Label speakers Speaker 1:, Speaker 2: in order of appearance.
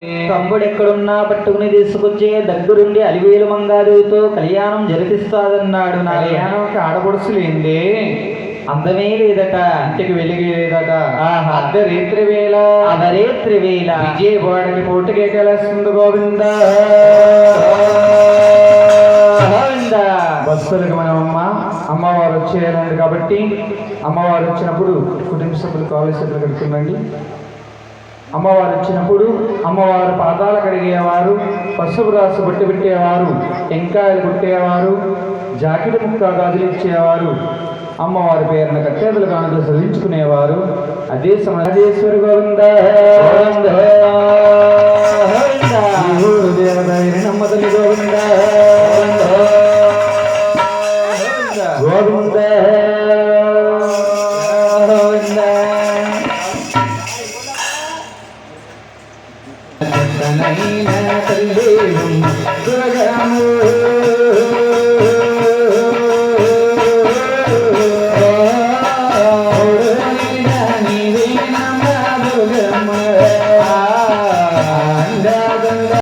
Speaker 1: తమ్ముడు ఎక్కడున్నా పట్టుకుని తీసుకొచ్చే దగ్గరుండి అలివేలు మంగాదేవితో కళ్యాణం జరిపిస్తాదన్నాడు. నా
Speaker 2: కళ్యాణంకి ఆడపడుచులేంది,
Speaker 1: అందమే లేదట,
Speaker 2: ఇంటికి వెలిగేదట.
Speaker 1: ఆహా.
Speaker 2: అర్ధరేత్రి వేళ
Speaker 1: అదరేత్రి వేళ
Speaker 2: విజయవాడకి పోటుకేకేస్తుంది గోవింద. బస్సులకు మనమ్మ అమ్మవారు వచ్చేయాలండి కాబట్టి అమ్మవారు వచ్చినప్పుడు కుటుంబ సభ్యులు కాలేజ్ సభ్యులు కడుతుండండి. అమ్మవారు వచ్చినప్పుడు అమ్మవారు పాదాలు కడిగేవారు, పసుపు రాసు బొట్టు పెట్టేవారు, టెంకాయలు కొట్టేవారు, జాకెట్ ముక్క గాజులు ఇచ్చేవారు, అమ్మవారి పేరున కట్టేదలు కానుకలు చదివించుకునేవారు. అదే సమేశ్వరి గోవింద నమ్మతల్లి గోవింద గోవింద తల్లి